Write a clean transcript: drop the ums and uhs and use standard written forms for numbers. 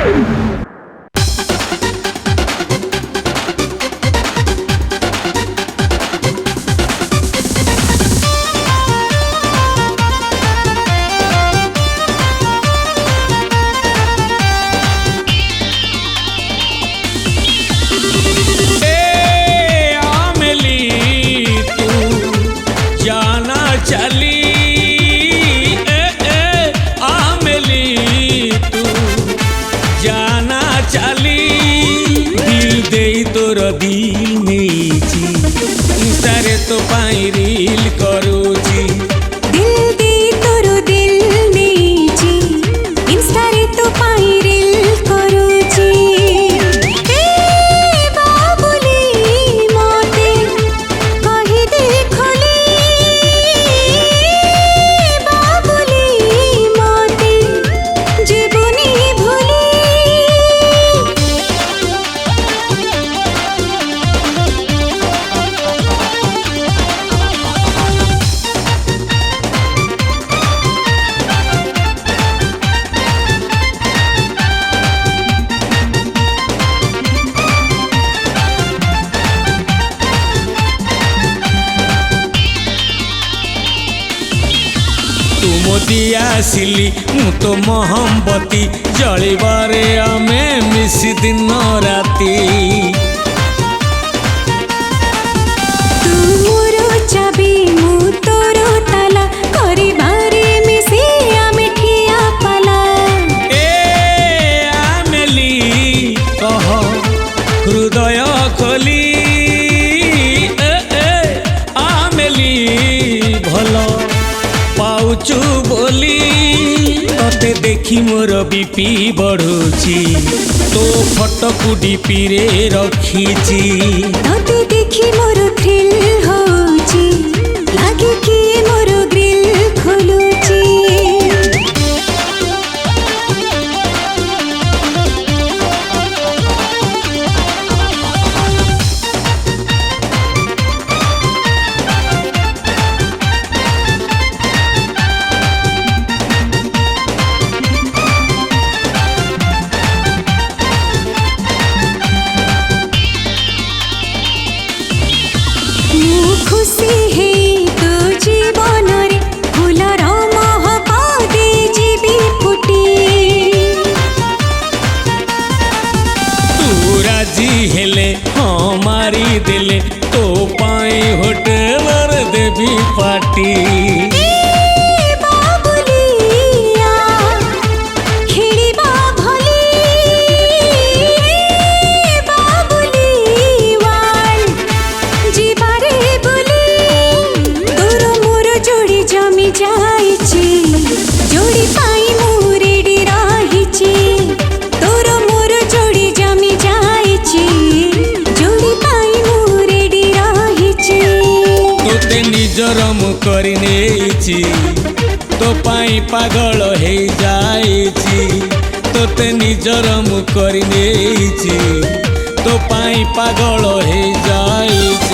दिल नहीं इंस्टारे तो पाई रील करूची दिल दे तोर दिल नहीं इंस्टारे तो पाई रील करूची ए बाबुली मोते कहि देखली बाबुली मोते जीवनी भूली मोदी आसिली मु तो मोहम्बती जलिबारे आमे मिसी दिन राती तू मोरो चाबी मु तोरो ताला करिबारे मिसी आमे ठिया पाला ए आमेली कह हृदय खोली आमेली भलो पाउचु बोली तते देखी मोर बीपी बढ़ुची तो फोटो को डीपी रे रखीची तते देखी मोर थ्रिल होची लागे कि मोर ग्रिल खोलुची खुशी है तो जीवन रे फूलर महक दे जीवी फुटी तू राजी हेले हाँ मारी देले तो पाई होटल देवी पार्टी जोड़ी पाई मु रेडी रहिची तोर मोर जोड़ी जमी जाइची जोड़ी पाई मु रेडी रहिची तोते निजर मु करि नेछि तो पाई पागल हे जाइछि तोते निजर मु करि नेछि तो पाई पागल हे जाइछि।